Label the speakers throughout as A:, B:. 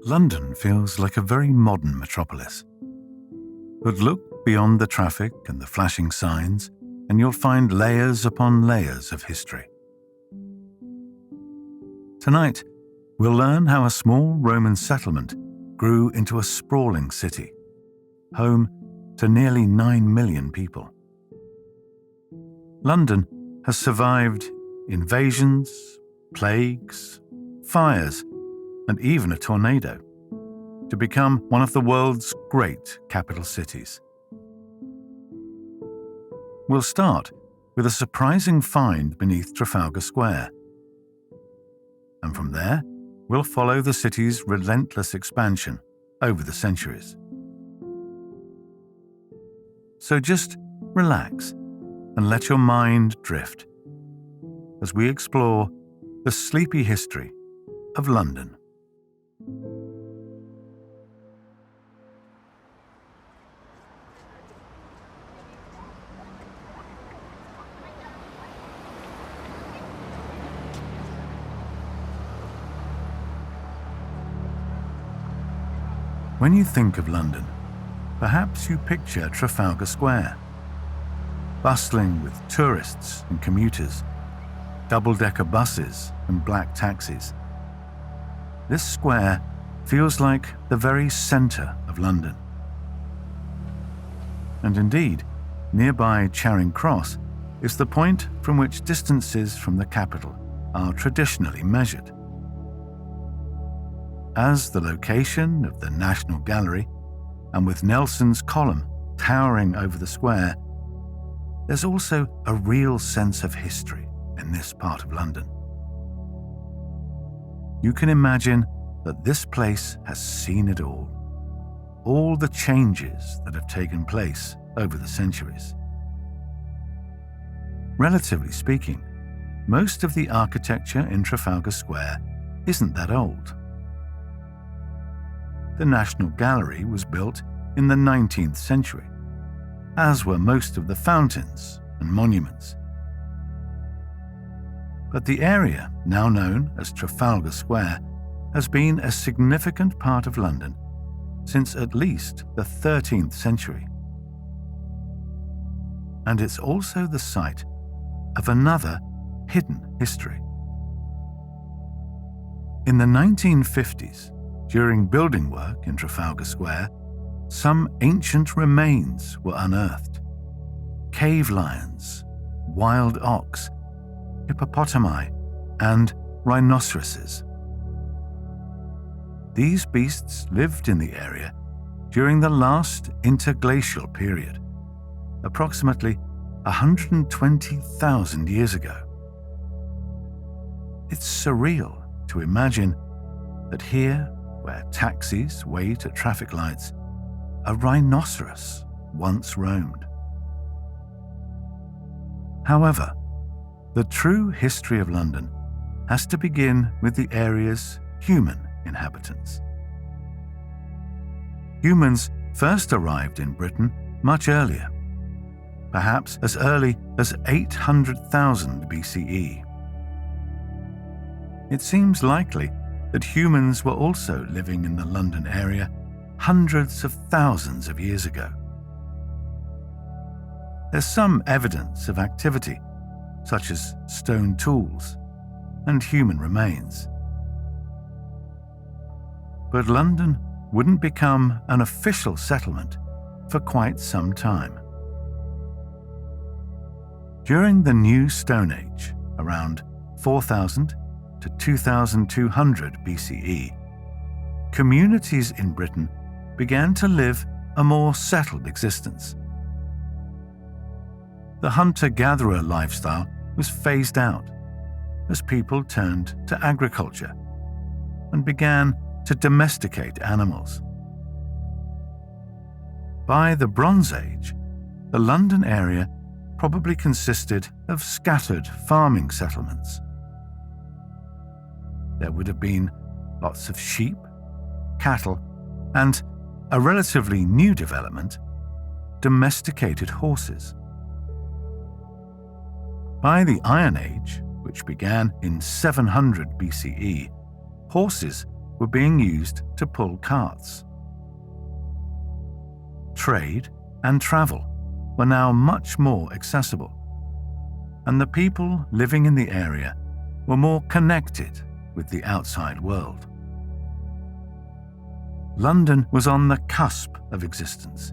A: London feels like a very modern metropolis. But look beyond the traffic and the flashing signs, and you'll find layers upon layers of history. Tonight, we'll learn how a small Roman settlement grew into a sprawling city, home to nearly 9 million people. London has survived invasions, plagues, fires, and even a tornado, to become one of the world's great capital cities. We'll start with a surprising find beneath Trafalgar Square. And from there, we'll follow the city's relentless expansion over the centuries. So just relax and let your mind drift as we explore the sleepy history of London. When you think of London, perhaps you picture Trafalgar Square, bustling with tourists and commuters, double-decker buses and black taxis. This square feels like the very centre of London. And indeed, nearby Charing Cross is the point from which distances from the capital are traditionally measured. As the location of the National Gallery, and with Nelson's column towering over the square, there's also a real sense of history in this part of London. You can imagine that this place has seen it all the changes that have taken place over the centuries. Relatively speaking, most of the architecture in Trafalgar Square isn't that old. The National Gallery was built in the 19th century, as were most of the fountains and monuments. But the area now known as Trafalgar Square has been a significant part of London since at least the 13th century. And it's also the site of another hidden history. In the 1950s, during building work in Trafalgar Square, some ancient remains were unearthed. Cave lions, wild ox, hippopotami, and rhinoceroses. These beasts lived in the area during the last interglacial period, approximately 120,000 years ago. It's surreal to imagine that here, where taxis wait at traffic lights, a rhinoceros once roamed. However, the true history of London has to begin with the area's human inhabitants. Humans first arrived in Britain much earlier, perhaps as early as 800,000 BCE. It seems likely that humans were also living in the London area hundreds of thousands of years ago. There's some evidence of activity, such as stone tools and human remains. But London wouldn't become an official settlement for quite some time. During the New Stone Age, around 4000 to 2200 BCE, communities in Britain began to live a more settled existence. The hunter-gatherer lifestyle was phased out as people turned to agriculture and began to domesticate animals. By the Bronze Age, the London area probably consisted of scattered farming settlements. There would have been lots of sheep, cattle, and a relatively new development, domesticated horses. By the Iron Age, which began in 700 BCE, horses were being used to pull carts. Trade and travel were now much more accessible, and the people living in the area were more connected with the outside world. London was on the cusp of existence,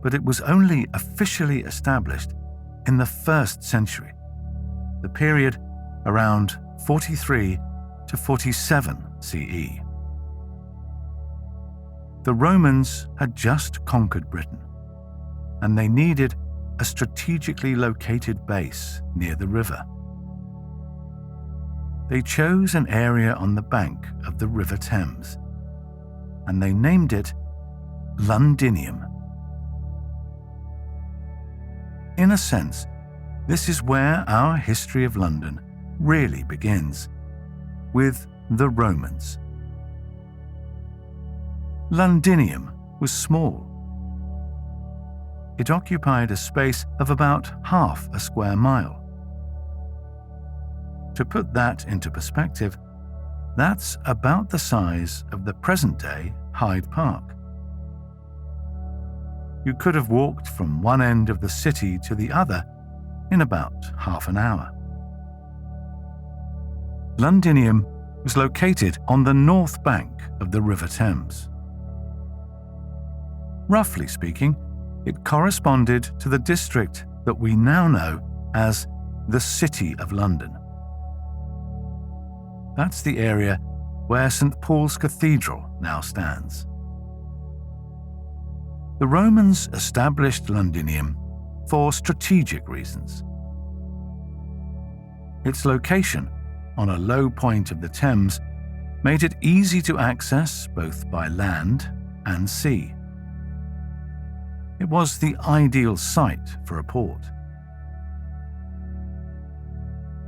A: but it was only officially established in the 1st century, the period around 43 to 47 CE. The Romans had just conquered Britain, and they needed a strategically located base near the river. They chose an area on the bank of the River Thames, and they named it Londinium. In a sense, this is where our history of London really begins, with the Romans. Londinium was small. It occupied a space of about half a square mile. To put that into perspective, that's about the size of the present-day Hyde Park. You could have walked from one end of the city to the other in about half an hour. Londinium was located on the north bank of the River Thames. Roughly speaking, it corresponded to the district that we now know as the City of London. That's the area where St. Paul's Cathedral now stands. The Romans established Londinium for strategic reasons. Its location on a low point of the Thames made it easy to access both by land and sea. It was the ideal site for a port.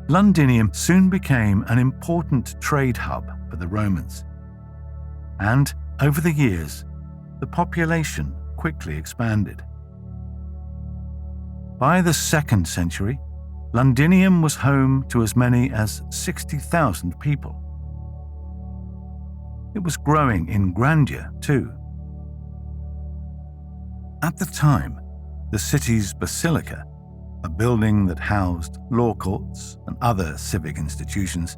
A: Londinium soon became an important trade hub for the Romans, and over the years, the population quickly expanded. By the 2nd century, Londinium was home to as many as 60,000 people. It was growing in grandeur too. At the time, the city's basilica, a building that housed law courts and other civic institutions,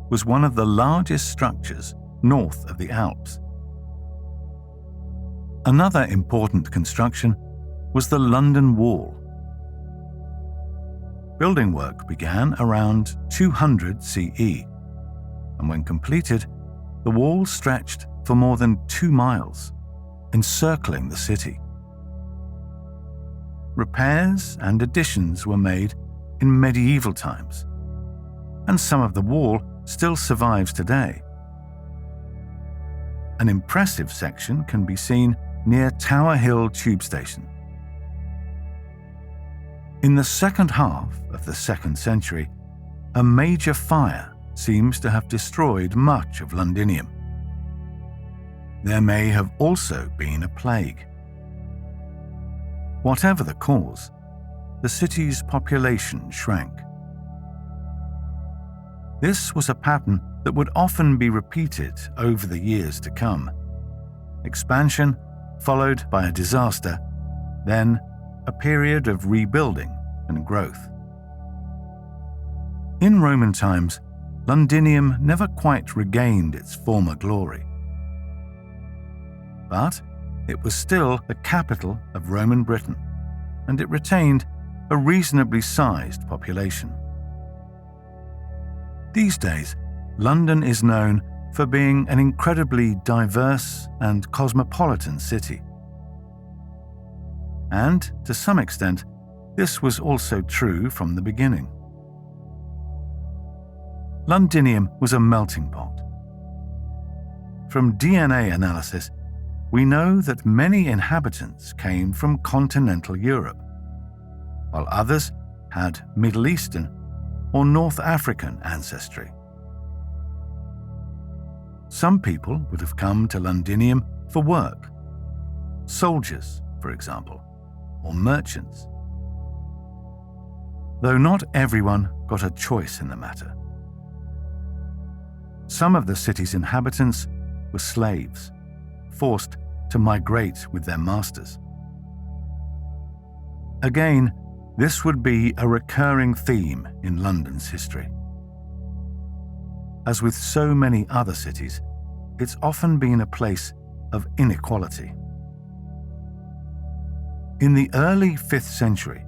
A: was one of the largest structures north of the Alps. Another important construction was the London Wall. Building work began around 200 CE, and when completed, the wall stretched for more than 2 miles, encircling the city. Repairs and additions were made in medieval times, and some of the wall still survives today. An impressive section can be seen near Tower Hill Tube Station. In the second half of the 2nd century, a major fire seems to have destroyed much of Londinium. There may have also been a plague. Whatever the cause, the city's population shrank. This was a pattern that would often be repeated over the years to come. Expansion, followed by a disaster, then a period of rebuilding and growth. In Roman times, Londinium never quite regained its former glory. But it was still the capital of Roman Britain, and it retained a reasonably sized population. These days, London is known for being an incredibly diverse and cosmopolitan city. And, to some extent, this was also true from the beginning. Londinium was a melting pot. From DNA analysis, we know that many inhabitants came from continental Europe, while others had Middle Eastern or North African ancestry. Some people would have come to Londinium for work, soldiers, for example, or merchants. Though not everyone got a choice in the matter. some of the city's inhabitants were slaves, forced to migrate with their masters. Again, this would be a recurring theme in London's history. As with so many other cities, it's often been a place of inequality. In the early 5th century,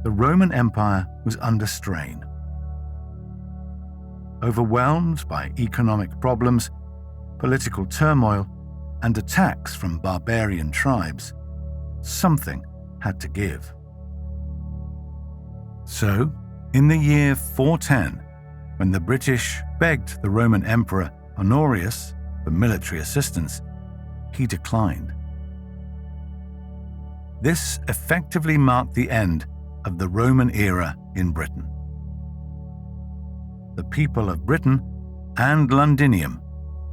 A: the Roman Empire was under strain. Overwhelmed by economic problems, political turmoil, and attacks from barbarian tribes, something had to give. So, in the year 410, when the British begged the Roman Emperor Honorius for military assistance, he declined. This effectively marked the end of the Roman era in Britain. The people of Britain and Londinium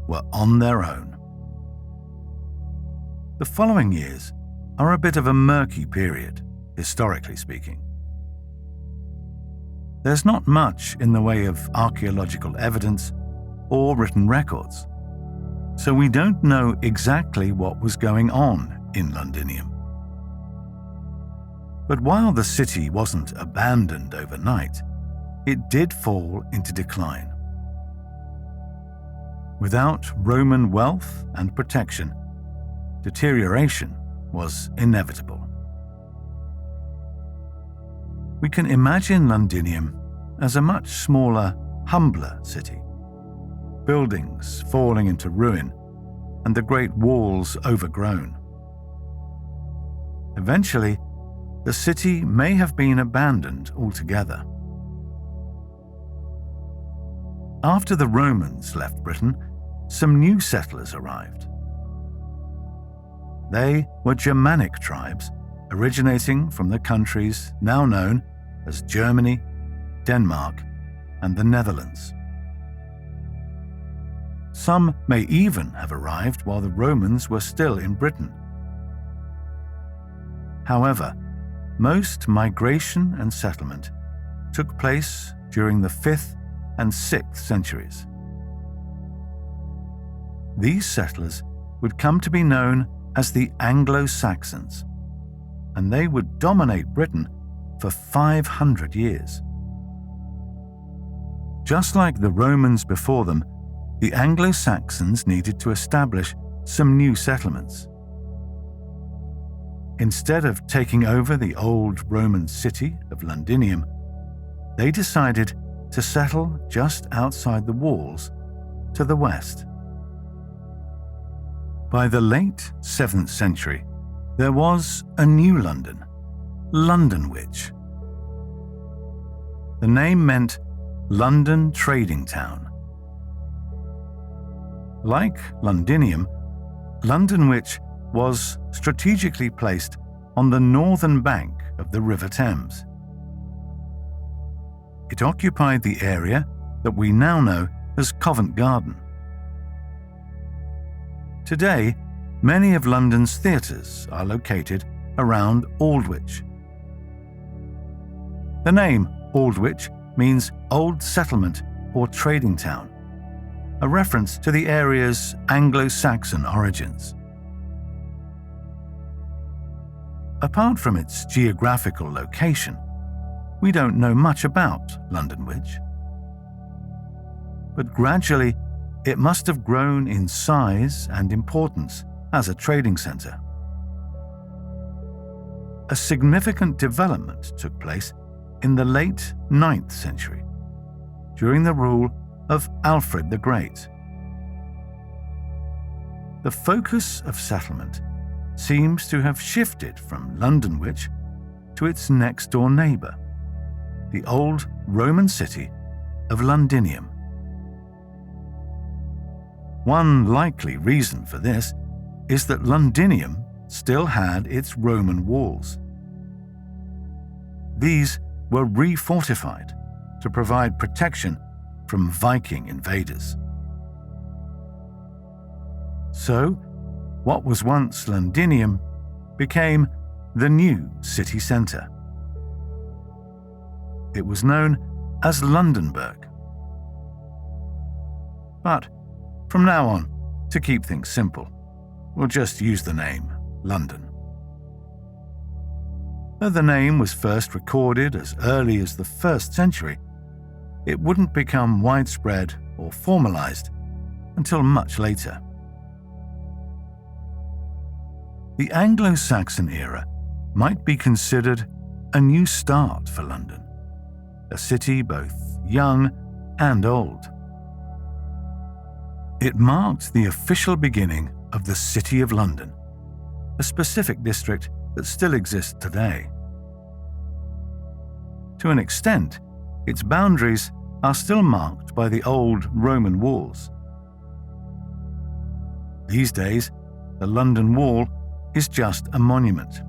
A: were on their own. The following years are a bit of a murky period, historically speaking. There's not much in the way of archaeological evidence or written records, so we don't know exactly what was going on in Londinium. But while the city wasn't abandoned overnight, it did fall into decline. Without Roman wealth and protection, deterioration was inevitable. We can imagine Londinium as a much smaller, humbler city, buildings falling into ruin and the great walls overgrown. Eventually, the city may have been abandoned altogether. After the Romans left Britain, some new settlers arrived. They were Germanic tribes originating from the countries now known as Germany, Denmark, and the Netherlands. Some may even have arrived while the Romans were still in Britain. However, most migration and settlement took place during the 5th and 6th centuries. These settlers would come to be known as the Anglo-Saxons, and they would dominate Britain for 500 years. Just like the Romans before them, the Anglo-Saxons needed to establish some new settlements. Instead of taking over the old Roman city of Londinium, they decided to settle just outside the walls to the west. By the late 7th century, there was a new London, Londonwich. The name meant London Trading Town. Like Londinium, Londonwich was strategically placed on the northern bank of the River Thames. It occupied the area that we now know as Covent Garden. Today, many of London's theatres are located around Aldwych. The name Aldwych means Old Settlement or Trading Town, a reference to the area's Anglo-Saxon origins. Apart from its geographical location, we don't know much about Londonwich. But gradually, it must have grown in size and importance as a trading centre. A significant development took place in the late 9th century, during the rule of Alfred the Great. The focus of settlement seems to have shifted from Londonwich to its next-door neighbour, the old Roman city of Londinium. One likely reason for this is that Londinium still had its Roman walls. These were refortified to provide protection from Viking invaders. So, what was once Londinium became the new city centre. It was known as Londonburg. But from now on, to keep things simple, we'll just use the name London. Though the name was first recorded as early as the 1st century, it wouldn't become widespread or formalized until much later. The Anglo-Saxon era might be considered a new start for London, a city both young and old. It marked the official beginning of the City of London, a specific district that still exists today. To an extent, its boundaries are still marked by the old Roman walls. These days, the London Wall is just a monument.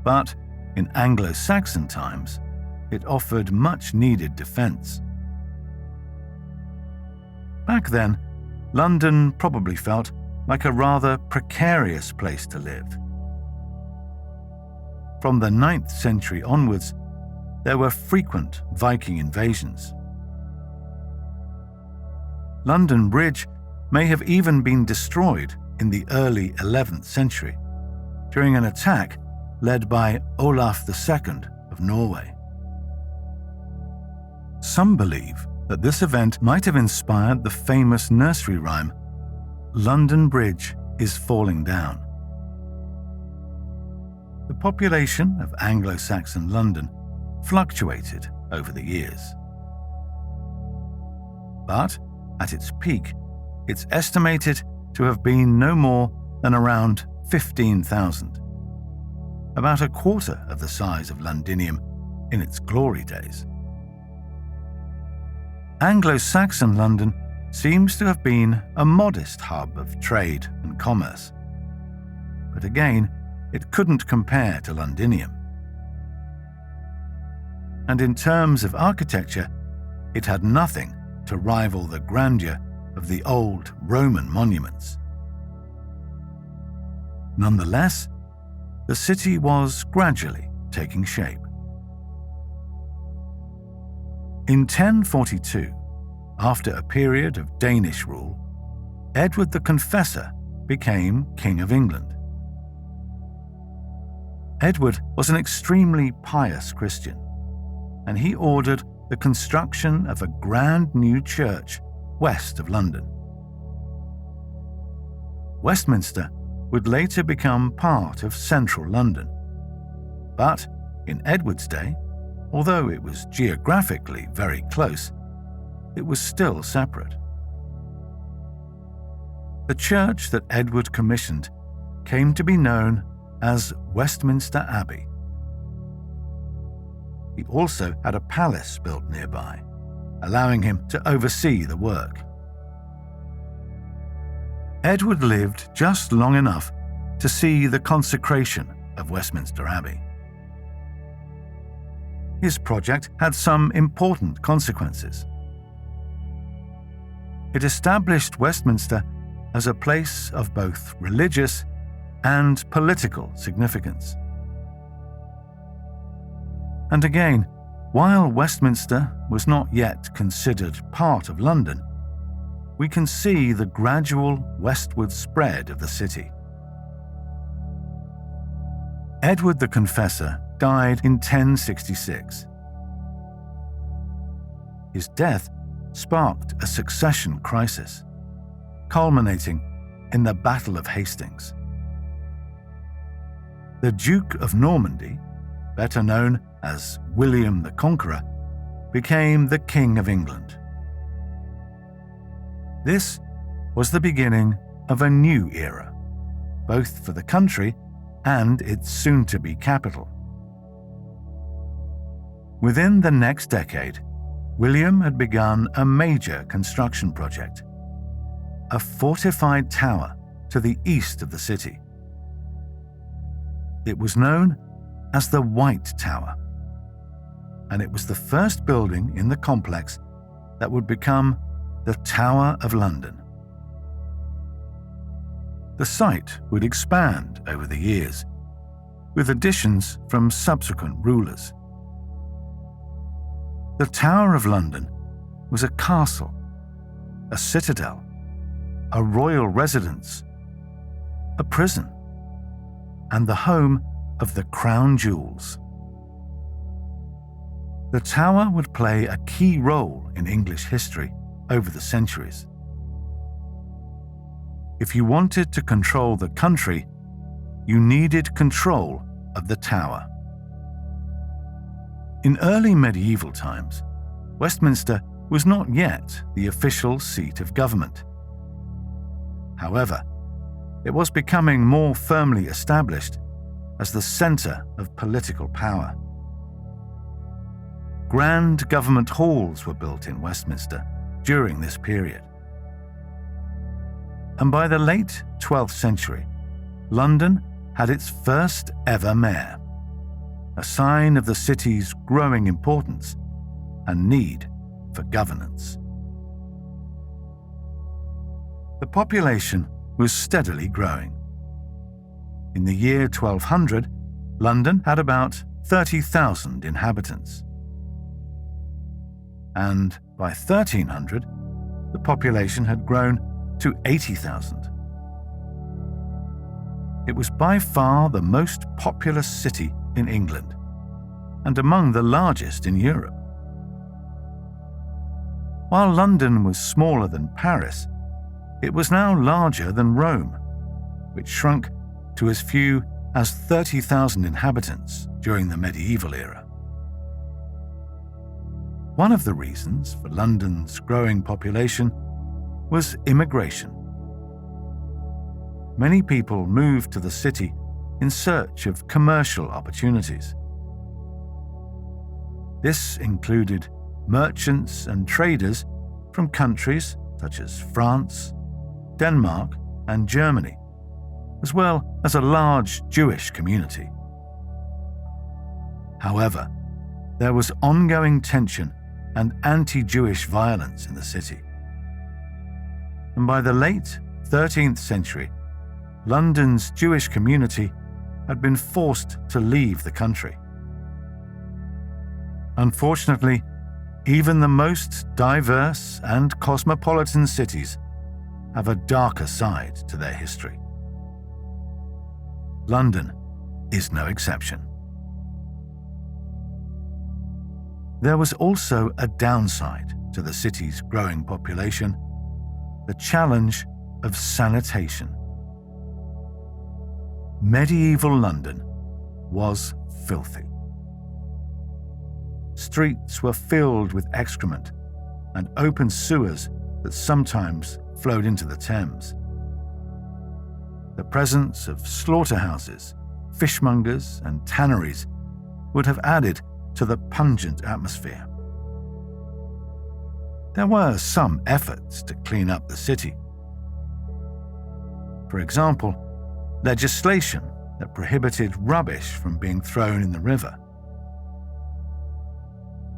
A: But in Anglo-Saxon times, it offered much-needed defense. Back then, London probably felt like a rather precarious place to live. From the 9th century onwards, there were frequent Viking invasions. London Bridge may have even been destroyed in the early 11th century during an attack led by Olaf II of Norway. Some believe that this event might have inspired the famous nursery rhyme, "London Bridge is falling down." The population of Anglo-Saxon London fluctuated over the years. But at its peak, it's estimated to have been no more than around 15,000, about a quarter of the size of Londinium in its glory days. Anglo-Saxon London seems to have been a modest hub of trade and commerce. But again, it couldn't compare to Londinium. And in terms of architecture, it had nothing to rival the grandeur of the old Roman monuments. Nonetheless, the city was gradually taking shape. In 1042, after a period of Danish rule, Edward the Confessor became King of England. Edward was an extremely pious Christian, and he ordered the construction of a grand new church west of London. Westminster would later become part of central London, but in Edward's day, although it was geographically very close, it was still separate. The church that Edward commissioned came to be known as Westminster Abbey. He also had a palace built nearby, allowing him to oversee the work. Edward lived just long enough to see the consecration of Westminster Abbey. His project had some important consequences. It established Westminster as a place of both religious and political significance. And again, while Westminster was not yet considered part of London, we can see the gradual westward spread of the city. Edward the Confessor died in 1066. His death sparked a succession crisis, culminating in the Battle of Hastings. The Duke of Normandy, better known as William the Conqueror, became the King of England. This was the beginning of a new era, both for the country and its soon-to-be capital. Within the next decade, William had begun a major construction project, a fortified tower to the east of the city. It was known as the White Tower, and it was the first building in the complex that would become the Tower of London. The site would expand over the years, with additions from subsequent rulers. The Tower of London was a castle a citadel, a royal residence, a prison, and the home of the crown jewels. The tower would play a key role in English history over the centuries. If you wanted to control the country, you needed control of the tower. In early medieval times, Westminster was not yet the official seat of government. However, it was becoming more firmly established as the centre of political power. Grand government halls were built in Westminster during this period. And by the late 12th century, London had its first ever mayor, a sign of the city's growing importance and need for governance. The population was steadily growing. In the year 1200, London had about 30,000 inhabitants. And by 1300, the population had grown to 80,000. It was by far the most populous city in England, and among the largest in Europe. While London was smaller than Paris, it was now larger than Rome, which shrunk to as few as 30,000 inhabitants during the medieval era. One of the reasons for London's growing population was immigration. Many people moved to the city in search of commercial opportunities. This included merchants and traders from countries such as France, Denmark, and Germany, as well as a large Jewish community. However, there was ongoing tension and anti-Jewish violence in the city. And by the late 13th century, London's Jewish community had been forced to leave the country. Unfortunately, even the most diverse and cosmopolitan cities have a darker side to their history. London is no exception. There was also a downside to the city's growing population, the challenge of sanitation. Medieval London was filthy. Streets were filled with excrement and open sewers that sometimes flowed into the Thames. The presence of slaughterhouses, fishmongers, and tanneries would have added to the pungent atmosphere. There were some efforts to clean up the city. For example, legislation that prohibited rubbish from being thrown in the river.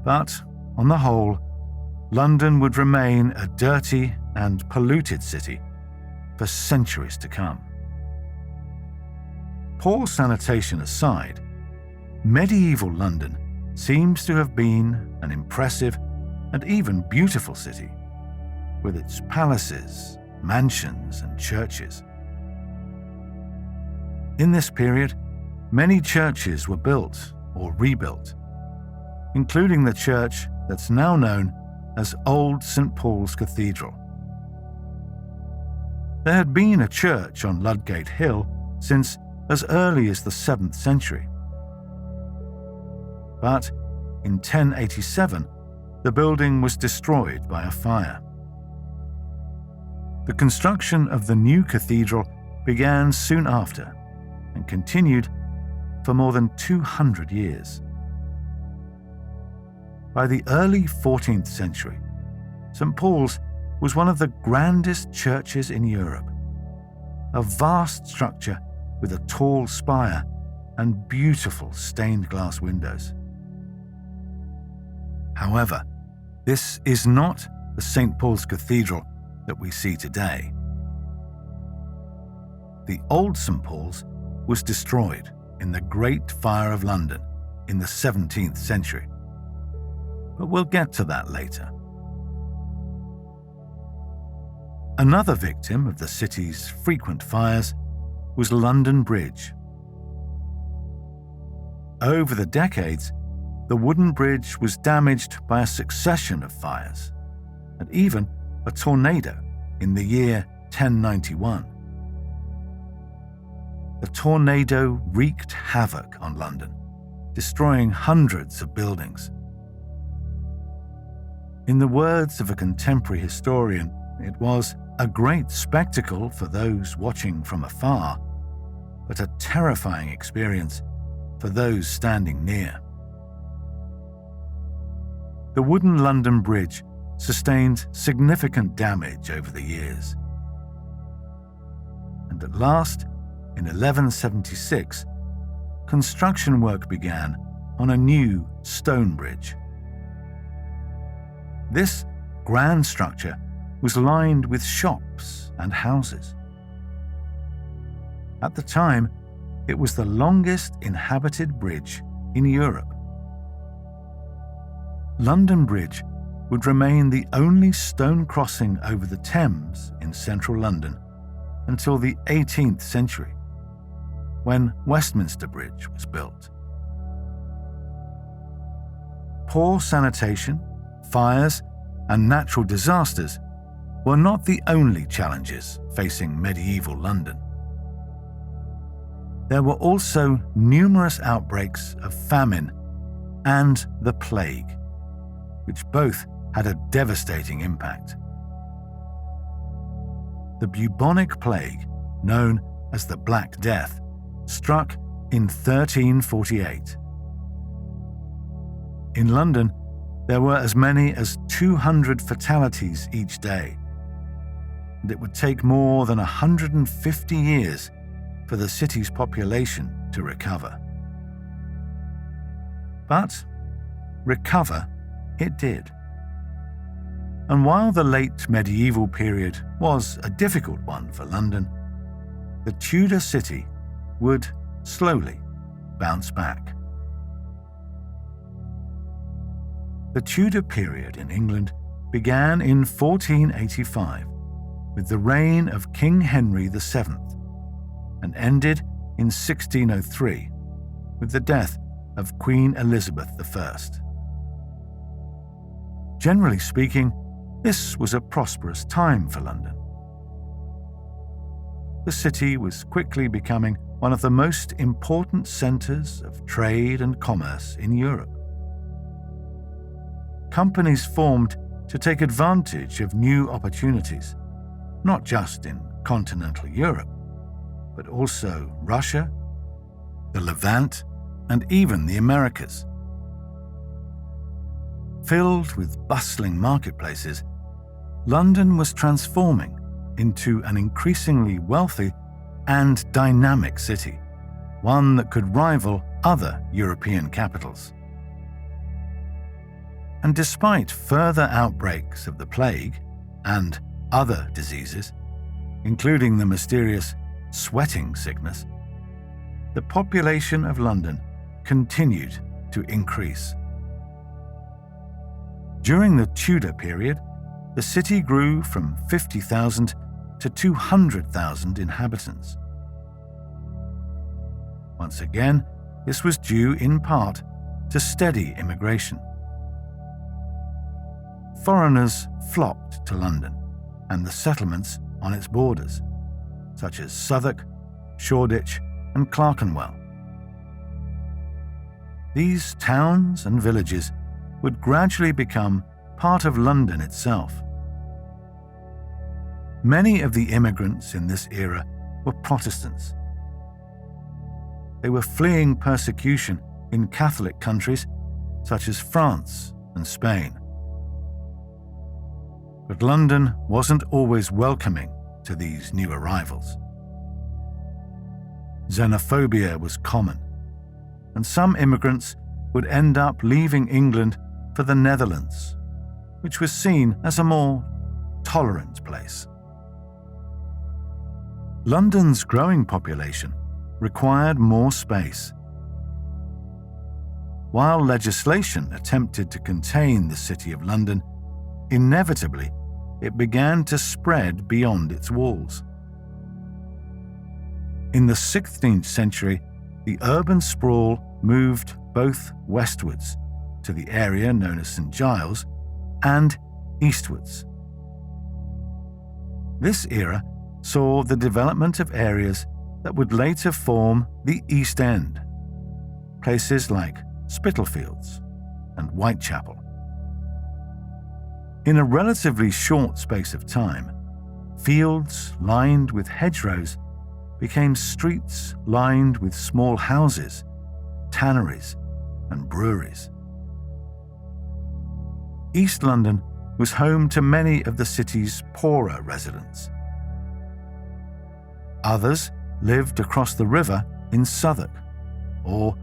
A: But, on the whole, London would remain a dirty and polluted city for centuries to come. Poor sanitation aside, medieval London seems to have been an impressive and even beautiful city, with its palaces, mansions, and churches. In this period, many churches were built or rebuilt, including the church that's now known as Old St. Paul's Cathedral. There had been a church on Ludgate Hill since as early as the 7th century. But in 1087, the building was destroyed by a fire. The construction of the new cathedral began soon after and continued for more than 200 years. By the early 14th century, St. Paul's was one of the grandest churches in Europe, a vast structure with a tall spire and beautiful stained glass windows. However, this is not the St. Paul's Cathedral that we see today. The old St. Paul's was destroyed in the Great Fire of London in the 17th century. But we'll get to that later. Another victim of the city's frequent fires was London Bridge. Over the decades, the wooden bridge was damaged by a succession of fires, and even a tornado in the year 1091. The tornado wreaked havoc on London, destroying hundreds of buildings. In the words of a contemporary historian, it was a great spectacle for those watching from afar, but a terrifying experience for those standing near. The wooden London Bridge sustained significant damage over the years. And at last, in 1176, construction work began on a new stone bridge. This grand structure was lined with shops and houses. At the time, it was the longest inhabited bridge in Europe. London Bridge would remain the only stone crossing over the Thames in central London until the 18th century, when Westminster Bridge was built. Poor sanitation, fires, and natural disasters were not the only challenges facing medieval London. There were also numerous outbreaks of famine and the plague, which both had a devastating impact. The bubonic plague, known as the Black Death, struck in 1348. In London, there were as many as 200 fatalities each day, and it would take more than 150 years for the city's population to recover. But recover it did. And while the late medieval period was a difficult one for London, the Tudor city would slowly bounce back. The Tudor period in England began in 1485 with the reign of King Henry VII and ended in 1603 with the death of Queen Elizabeth I. Generally speaking, this was a prosperous time for London. The city was quickly becoming one of the most important centres of trade and commerce in Europe. Companies formed to take advantage of new opportunities, not just in continental Europe, but also Russia, the Levant, and even the Americas. Filled with bustling marketplaces, London was transforming into an increasingly wealthy and dynamic city, one that could rival other European capitals. And despite further outbreaks of the plague and other diseases, including the mysterious sweating sickness, the population of London continued to increase. During the Tudor period, the city grew from 50,000 to 200,000 inhabitants. Once again, this was due in part to steady immigration. Foreigners flocked to London and the settlements on its borders, such as Southwark, Shoreditch, and Clerkenwell. These towns and villages would gradually become part of London itself. Many of the immigrants in this era were Protestants. They were fleeing persecution in Catholic countries such as France and Spain. But London wasn't always welcoming to these new arrivals. Xenophobia was common, and some immigrants would end up leaving England for the Netherlands, which was seen as a more tolerant place. London's growing population required more space. While legislation attempted to contain the City of London, inevitably it began to spread beyond its walls. In the 16th century, the urban sprawl moved both westwards to the area known as St. Giles and eastwards. This era saw the development of areas that would later form the East End, places like Spitalfields and Whitechapel. In a relatively short space of time, fields lined with hedgerows became streets lined with small houses, tanneries, and breweries. East London was home to many of the city's poorer residents. Others lived across the river in Southwark, or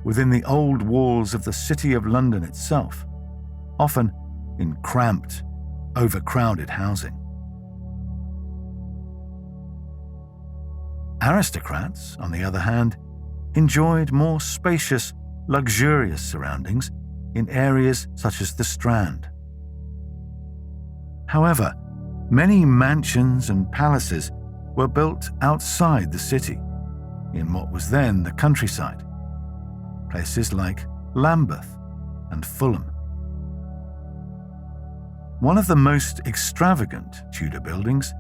A: within the old walls of the City of London itself, often in cramped, overcrowded housing. Aristocrats, on the other hand, enjoyed more spacious, luxurious surroundings in areas such as the Strand. However, many mansions and palaces were built outside the city, in what was then the countryside, places like Lambeth and Fulham. One of the most extravagant Tudor buildings,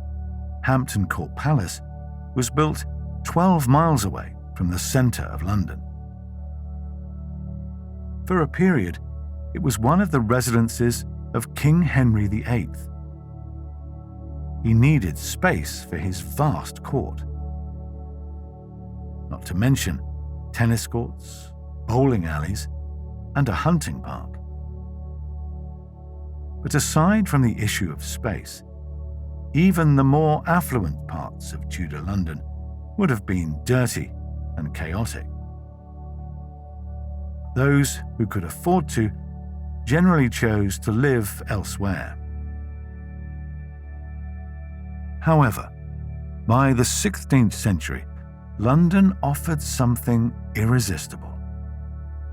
A: Hampton Court Palace, was built 12 miles away from the centre of London. For a period, it was one of the residences of King Henry VIII. He needed space for his vast court. Not to mention tennis courts, bowling alleys, and a hunting park. But aside from the issue of space, even the more affluent parts of Tudor London would have been dirty and chaotic. Those who could afford to generally chose to live elsewhere. However, by the 16th century, London offered something irresistible: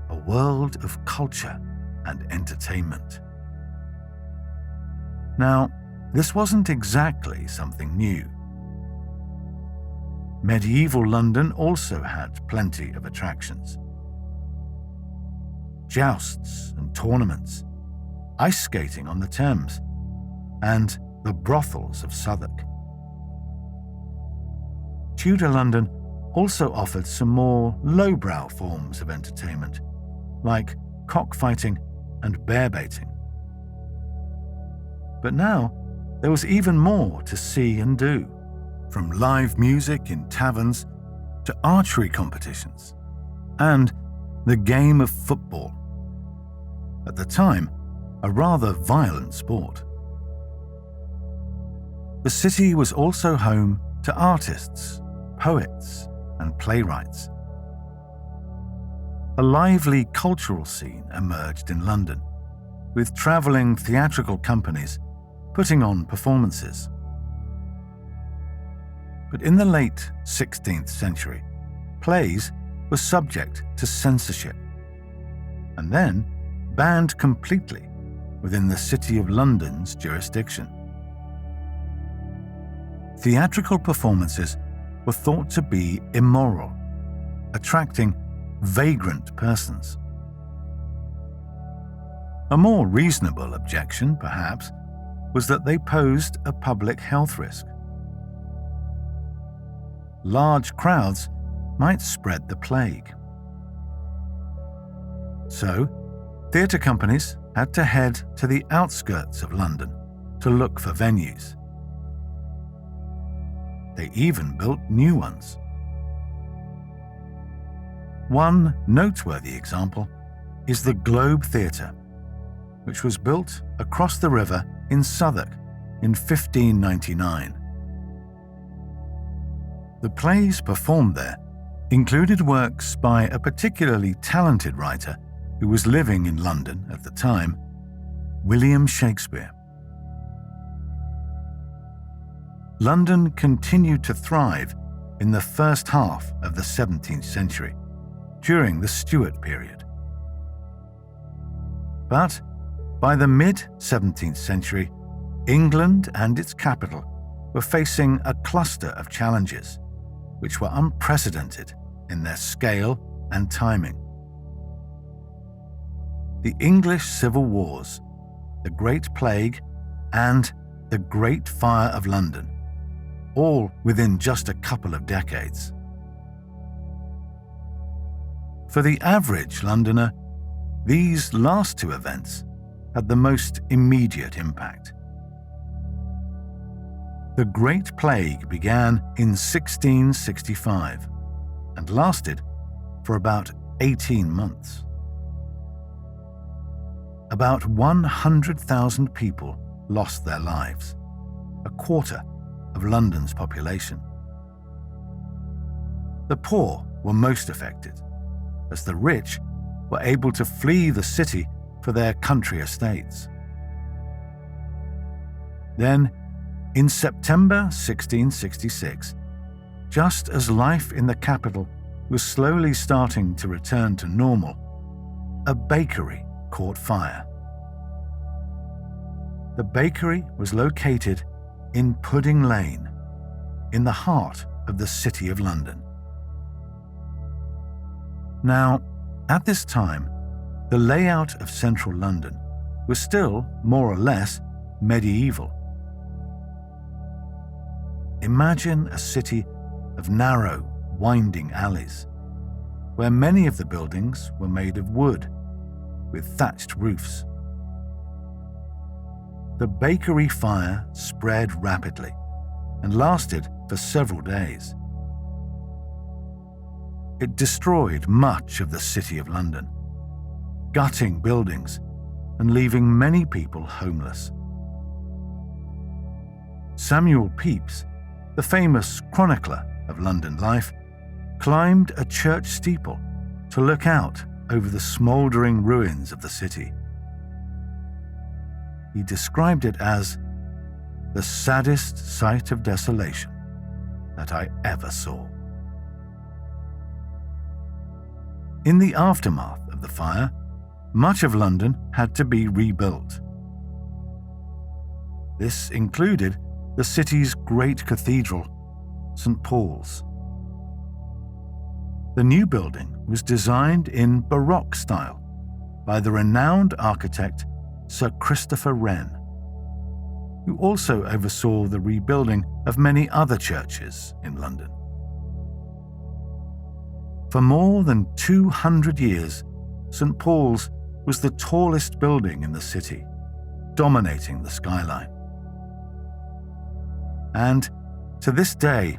A: a world of culture and entertainment. Now, this wasn't exactly something new. Medieval London also had plenty of attractions. Jousts and tournaments, ice skating on the Thames, and the brothels of Southwark. Tudor London also offered some more lowbrow forms of entertainment, like cockfighting and bear-baiting. But now, there was even more to see and do, from live music in taverns to archery competitions, and the game of football. At the time, a rather violent sport. The city was also home to artists, poets, and playwrights. A lively cultural scene emerged in London, with travelling theatrical companies putting on performances. But in the late 16th century, plays were subject to censorship, and then banned completely within the City of London's jurisdiction. Theatrical performances were thought to be immoral, attracting vagrant persons. A more reasonable objection, perhaps, was that they posed a public health risk. Large crowds might spread the plague. So, theatre companies had to head to the outskirts of London to look for venues. They even built new ones. One noteworthy example is the Globe Theatre, which was built across the river in Southwark in 1599. The plays performed there included works by a particularly talented writer who was living in London at the time, William Shakespeare. London continued to thrive in the first half of the 17th century, during the Stuart period. But by the mid-17th century, England and its capital were facing a cluster of challenges which were unprecedented in their scale and timing. The English Civil Wars, the Great Plague, and the Great Fire of London, all within just a couple of decades. For the average Londoner, these last two events had the most immediate impact. The Great Plague began in 1665 and lasted for about 18 months. About 100,000 people lost their lives, a quarter of London's population. The poor were most affected, as the rich were able to flee the city for their country estates. Then, in September 1666, just as life in the capital was slowly starting to return to normal, a bakery caught fire. The bakery was located in Pudding Lane, in the heart of the City of London. Now, at this time, the layout of central London was still more or less medieval. Imagine a city of narrow, winding alleys, where many of the buildings were made of wood, with thatched roofs. The bakery fire spread rapidly and lasted for several days. It destroyed much of the City of London, gutting buildings and leaving many people homeless. Samuel Pepys, the famous chronicler of London life, climbed a church steeple to look out over the smouldering ruins of the city. He described it as the saddest sight of desolation that I ever saw. In the aftermath of the fire, much of London had to be rebuilt. This included the city's great cathedral, St. Paul's. The new building was designed in Baroque style by the renowned architect Sir Christopher Wren, who also oversaw the rebuilding of many other churches in London. For more than 200 years, St. Paul's was the tallest building in the city, dominating the skyline. And to this day,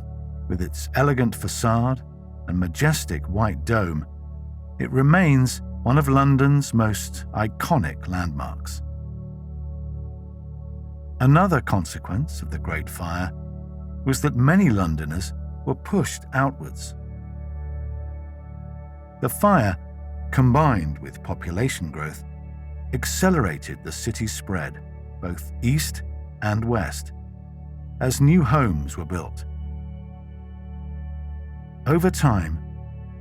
A: with its elegant facade and majestic white dome, it remains one of London's most iconic landmarks. Another consequence of the Great Fire was that many Londoners were pushed outwards. The fire, combined with population growth, accelerated the city's spread both east and west, as new homes were built. Over time,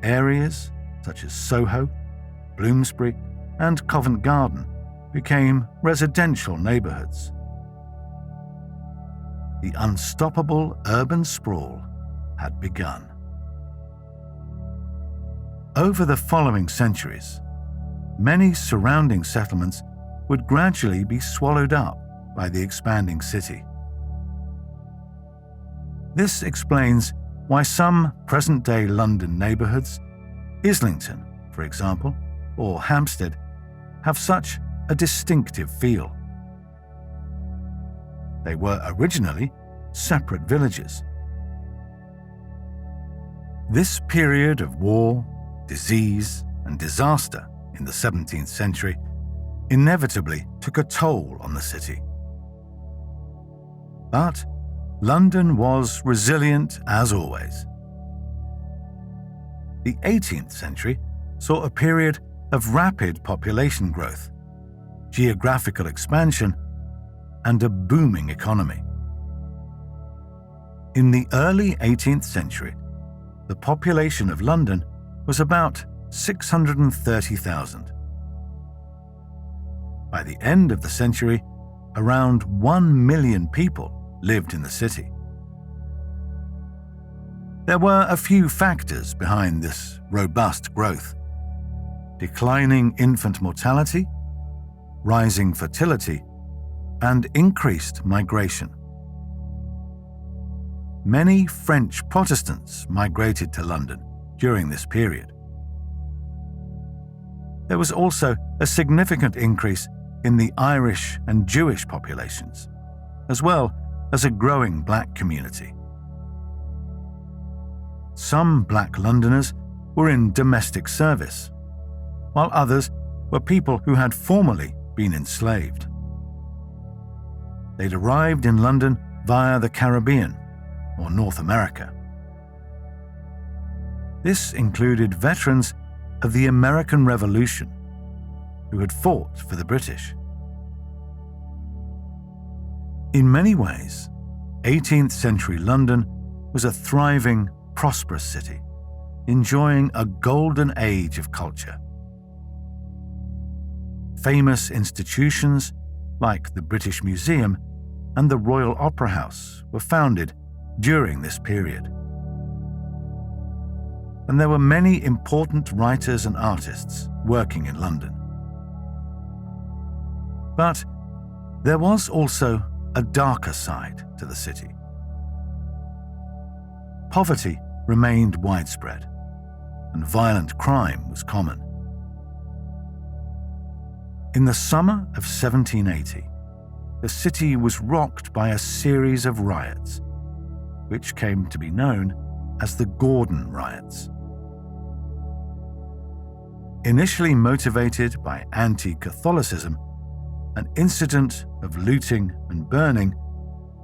A: areas such as Soho, Bloomsbury, and Covent Garden became residential neighbourhoods. The unstoppable urban sprawl had begun. Over the following centuries, many surrounding settlements would gradually be swallowed up by the expanding city. This explains why some present-day London neighbourhoods, Islington, for example, or Hampstead, have such a distinctive feel. They were originally separate villages. This period of war, disease, and disaster in the 17th century inevitably took a toll on the city. But London was resilient as always. The 18th century saw a period of rapid population growth, geographical expansion, and a booming economy. In the early 18th century, the population of London was about 630,000. By the end of the century, around 1 million people lived in the city. There were a few factors behind this robust growth: declining infant mortality, rising fertility, and increased migration. Many French Protestants migrated to London during this period. There was also a significant increase in the Irish and Jewish populations, as well as a growing black community. Some black Londoners were in domestic service, while others were people who had formerly been enslaved. They'd arrived in London via the Caribbean or North America. This included veterans of the American Revolution who had fought for the British. In many ways, 18th century London was a thriving, prosperous city, enjoying a golden age of culture. Famous institutions like the British Museum and the Royal Opera House were founded during this period. And there were many important writers and artists working in London. But there was also a darker side to the city. Poverty remained widespread, and violent crime was common. In the summer of 1780, the city was rocked by a series of riots, which came to be known as the Gordon Riots. Initially motivated by anti-Catholicism, an incident of looting and burning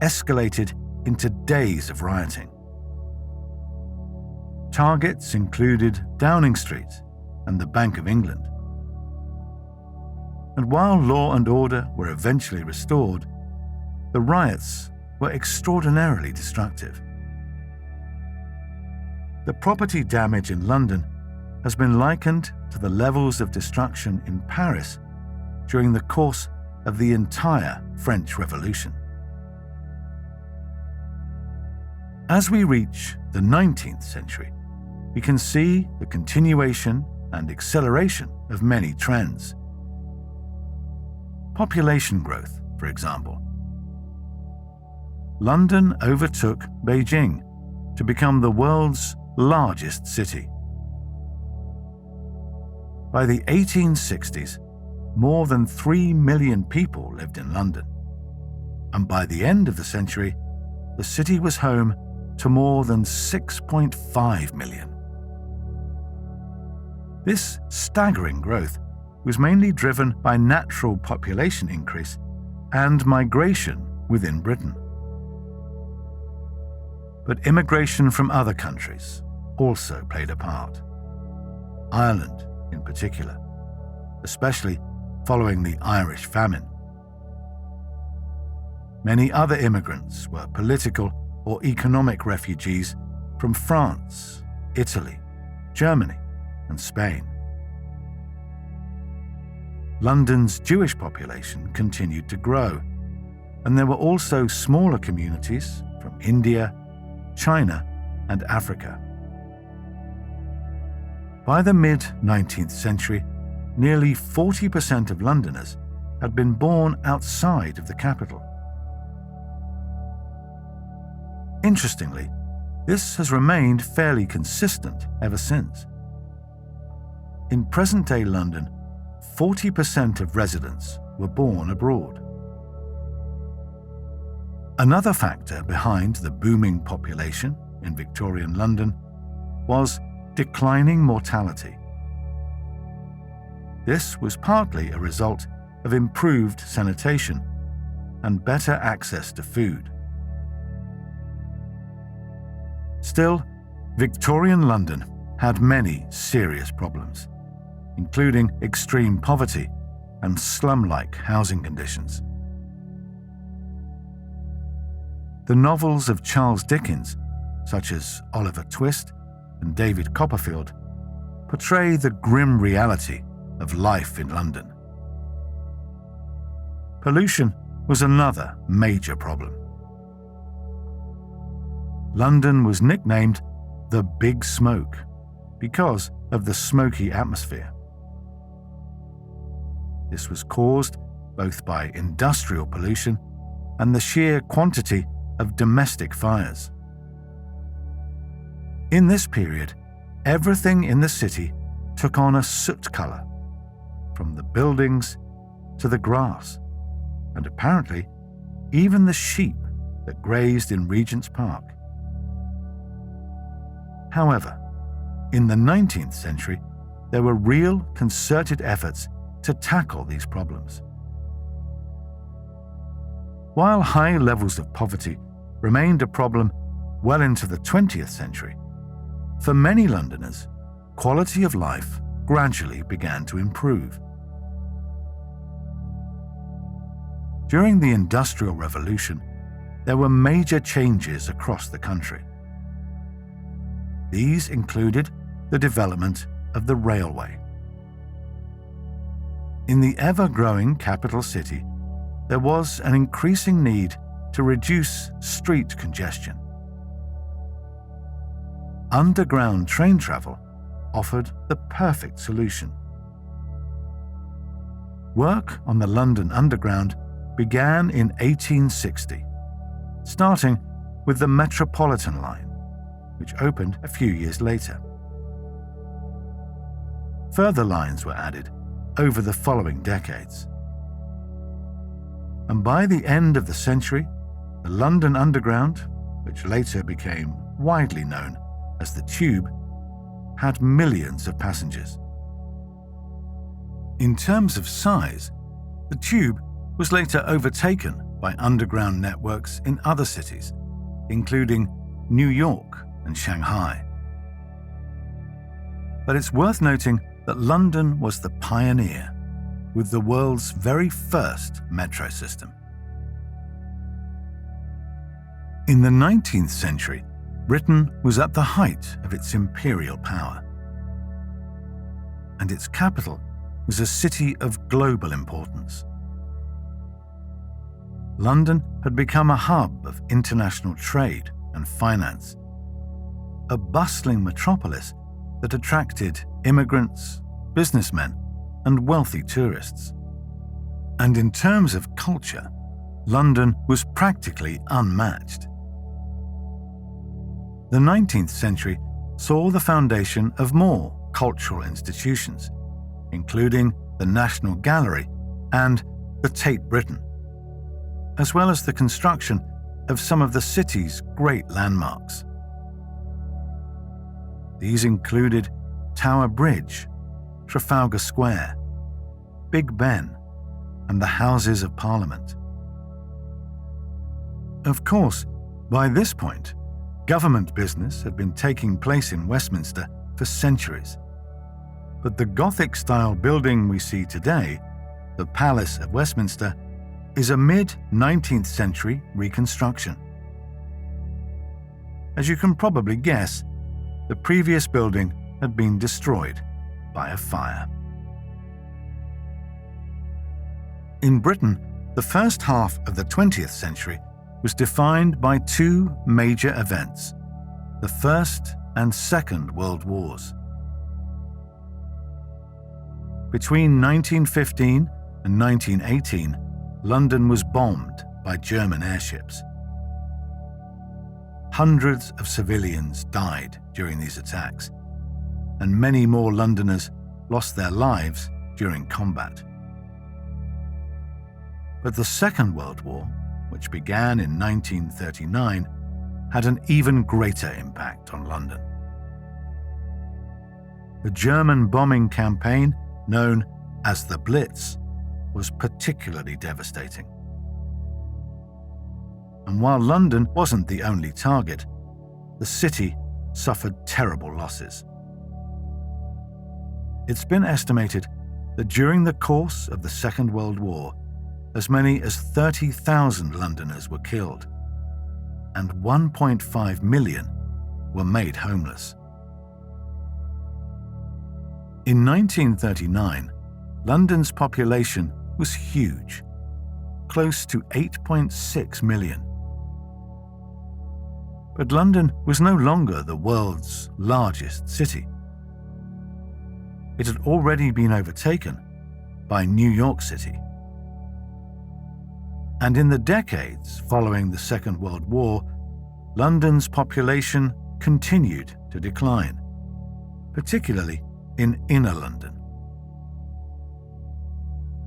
A: escalated into days of rioting. Targets included Downing Street and the Bank of England. And while law and order were eventually restored, the riots were extraordinarily destructive. The property damage in London has been likened to the levels of destruction in Paris during the course of the entire French Revolution. As we reach the 19th century, we can see the continuation and acceleration of many trends. Population growth, for example. London overtook Beijing to become the world's largest city. By the 1860s, more than 3 million people lived in London, and by the end of the century, the city was home to more than 6.5 million. This staggering growth was mainly driven by natural population increase and migration within Britain. But immigration from other countries also played a part. Ireland, in particular, especially following the Irish famine. Many other immigrants were political or economic refugees from France, Italy, Germany, and Spain. London's Jewish population continued to grow, and there were also smaller communities from India, China, and Africa. By the mid-19th century, nearly 40% of Londoners had been born outside of the capital. Interestingly, this has remained fairly consistent ever since. In present-day London, 40% of residents were born abroad. Another factor behind the booming population in Victorian London was declining mortality. This was partly a result of improved sanitation and better access to food. Still, Victorian London had many serious problems, including extreme poverty and slum-like housing conditions. The novels of Charles Dickens, such as Oliver Twist and David Copperfield, portray the grim reality of life in London. Pollution was another major problem. London was nicknamed the Big Smoke because of the smoky atmosphere. This was caused both by industrial pollution and the sheer quantity of domestic fires. In this period, everything in the city took on a soot color, from the buildings to the grass, and apparently even the sheep that grazed in Regent's Park. However, in the 19th century, there were real concerted efforts to tackle these problems. While high levels of poverty remained a problem well into the 20th century, for many Londoners, quality of life gradually began to improve. During the Industrial Revolution, there were major changes across the country. These included the development of the railway. In the ever-growing capital city, there was an increasing need to reduce street congestion. Underground train travel offered the perfect solution. Work on the London Underground began in 1860, starting with the Metropolitan line, which opened a few years later. Further lines were added over the following decades. And by the end of the century, the London Underground, which later became widely known as the Tube, had millions of passengers. In terms of size, the Tube was later overtaken by underground networks in other cities, including New York and Shanghai. But it's worth noting that London was the pioneer with the world's very first metro system. In the 19th century, Britain was at the height of its imperial power, and its capital was a city of global importance. London had become a hub of international trade and finance, a bustling metropolis that attracted immigrants, businessmen, and wealthy tourists. And in terms of culture, London was practically unmatched. The 19th century saw the foundation of more cultural institutions, including the National Gallery and the Tate Britain, as well as the construction of some of the city's great landmarks. These included Tower Bridge, Trafalgar Square, Big Ben, and the Houses of Parliament. Of course, by this point, government business had been taking place in Westminster for centuries. But the Gothic-style building we see today, the Palace of Westminster, is a mid-19th century reconstruction. As you can probably guess, the previous building had been destroyed by a fire. In Britain, the first half of the 20th century was defined by two major events, the First and Second World Wars. Between 1915 and 1918, London was bombed by German airships. Hundreds of civilians died during these attacks, and many more Londoners lost their lives during combat. But the Second World War, which began in 1939, had an even greater impact on London. The German bombing campaign, known as the Blitz, was particularly devastating. And while London wasn't the only target, the city suffered terrible losses. It's been estimated that during the course of the Second World War, as many as 30,000 Londoners were killed, and 1.5 million were made homeless. In 1939, London's population was huge, close to 8.6 million. But London was no longer the world's largest city. It had already been overtaken by New York City. And in the decades following the Second World War, London's population continued to decline, particularly in inner London.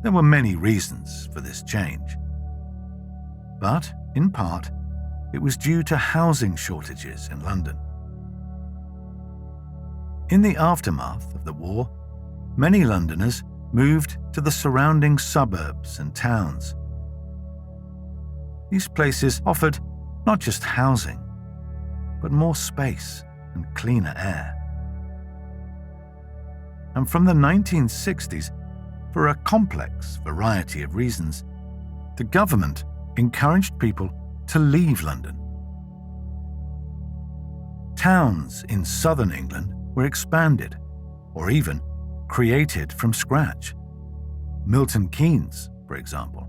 A: There were many reasons for this change, but in part, it was due to housing shortages in London. In the aftermath of the war, many Londoners moved to the surrounding suburbs and towns. These places offered not just housing, but more space and cleaner air. And from the 1960s, for a complex variety of reasons, the government encouraged people to leave London. Towns in southern England were expanded, or even created from scratch. Milton Keynes, for example.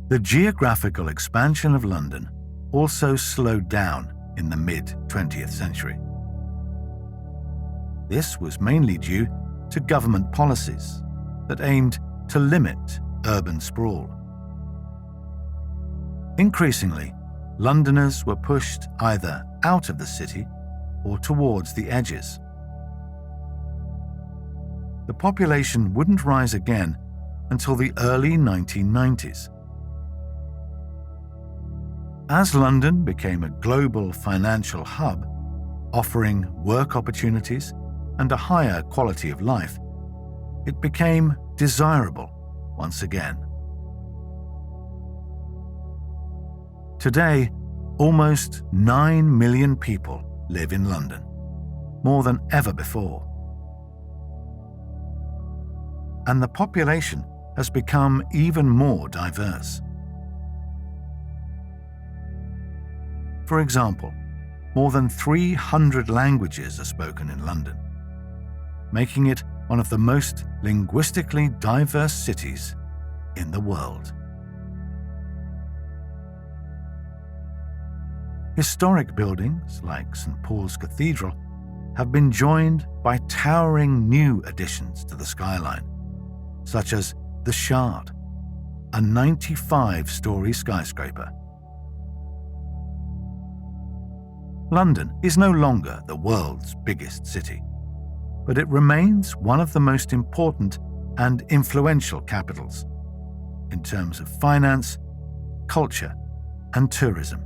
A: The geographical expansion of London also slowed down in the mid-20th century. This was mainly due to government policies that aimed to limit urban sprawl. Increasingly, Londoners were pushed either out of the city or towards the edges. The population wouldn't rise again until the early 1990s. As London became a global financial hub, offering work opportunities and a higher quality of life, it became desirable once again. Today, almost 9 million people live in London, more than ever before. And the population has become even more diverse. For example, more than 300 languages are spoken in London, making it one of the most linguistically diverse cities in the world. Historic buildings like St. Paul's Cathedral have been joined by towering new additions to the skyline, such as the Shard, a 95-story skyscraper. London is no longer the world's biggest city, but it remains one of the most important and influential capitals in terms of finance, culture, and tourism.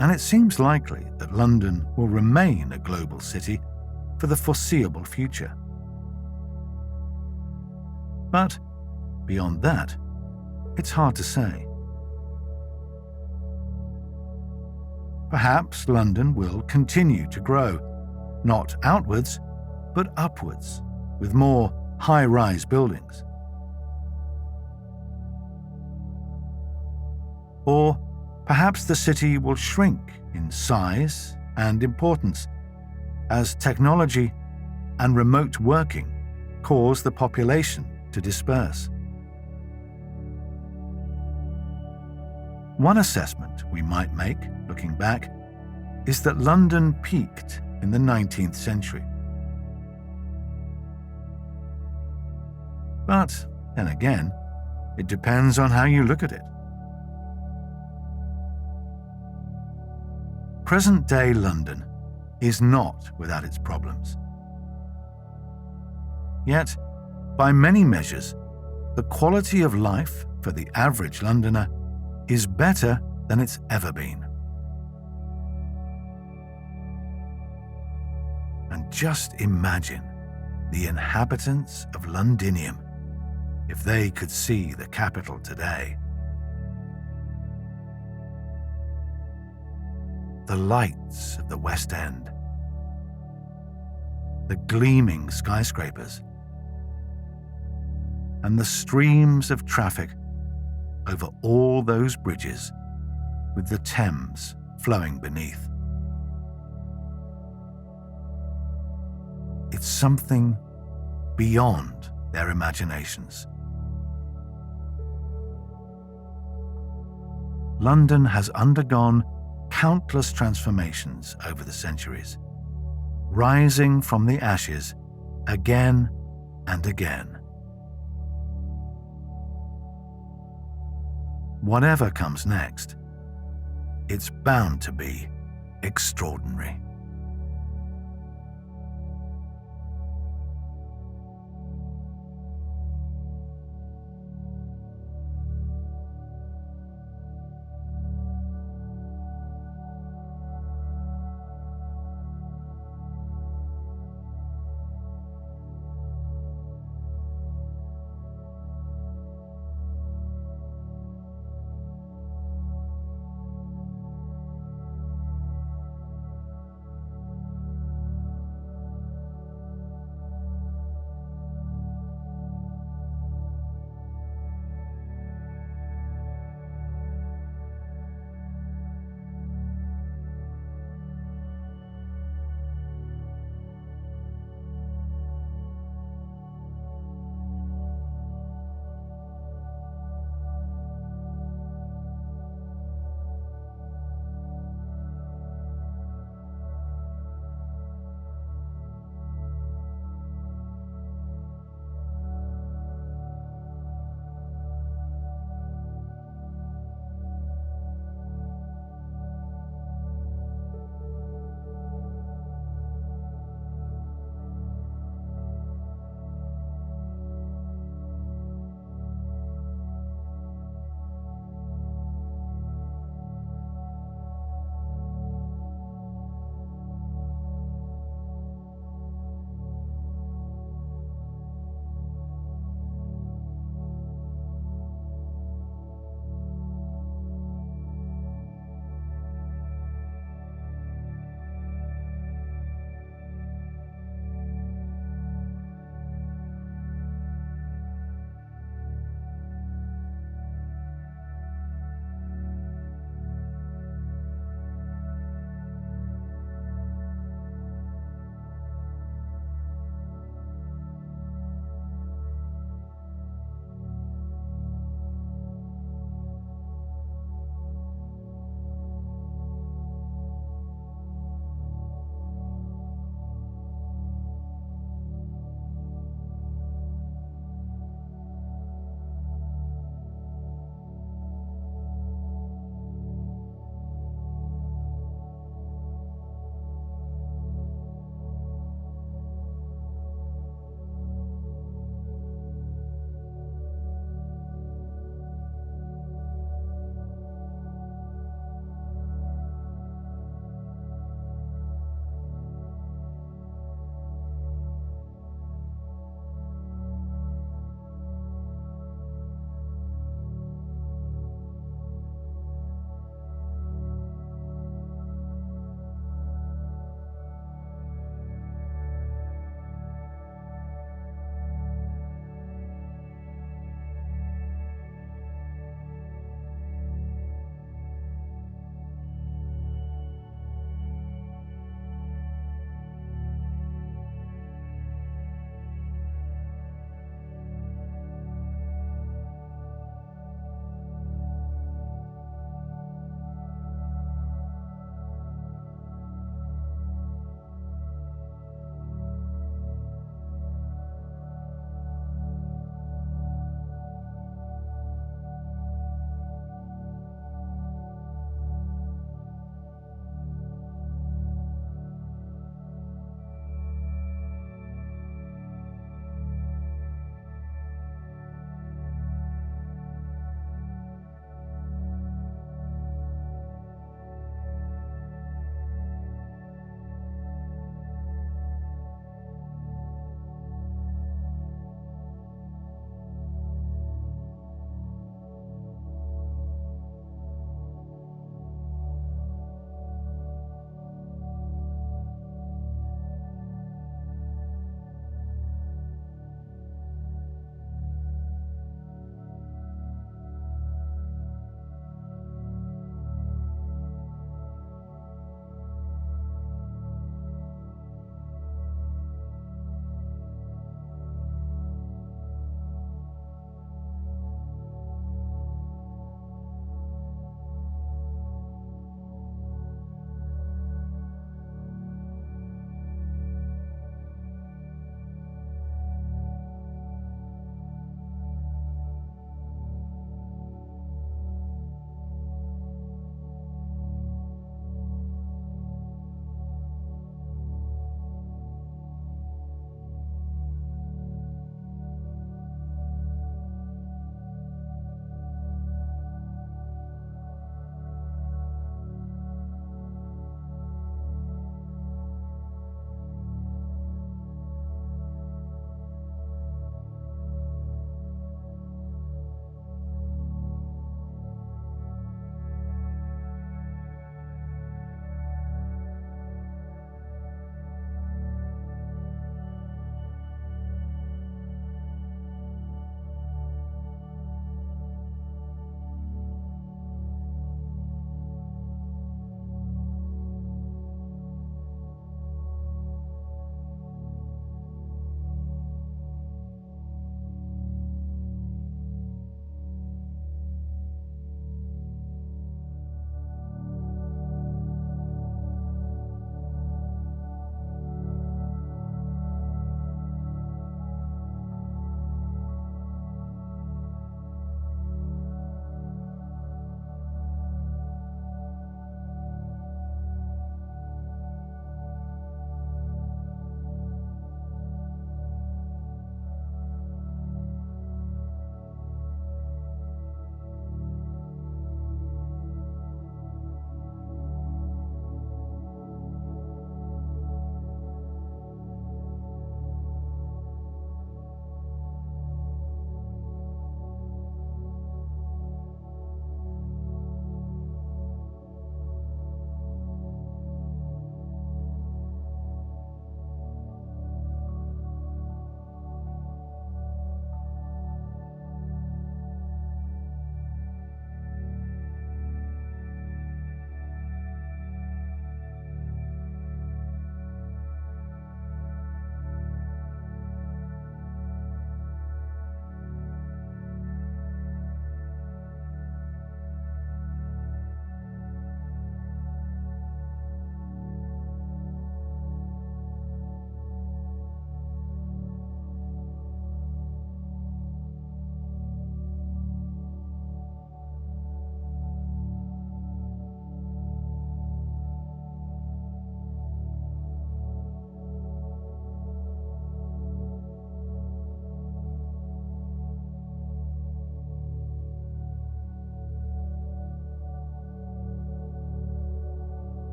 A: And it seems likely that London will remain a global city for the foreseeable future. But beyond that, it's hard to say. Perhaps London will continue to grow, not outwards, but upwards, with more high-rise buildings. Or perhaps the city will shrink in size and importance as technology and remote working cause the population to disperse. One assessment we might make, looking back, is that London peaked in the 19th century. But then again, it depends on how you look at it. Present-day London is not without its problems. Yet, by many measures, the quality of life for the average Londoner is better than it's ever been. And just imagine the inhabitants of Londinium if they could see the capital today. The lights of the West End, the gleaming skyscrapers, and the streams of traffic over all those bridges with the Thames flowing beneath. It's something beyond their imaginations. London has undergone countless transformations over the centuries, rising from the ashes again and again. Whatever comes next, it's bound to be extraordinary.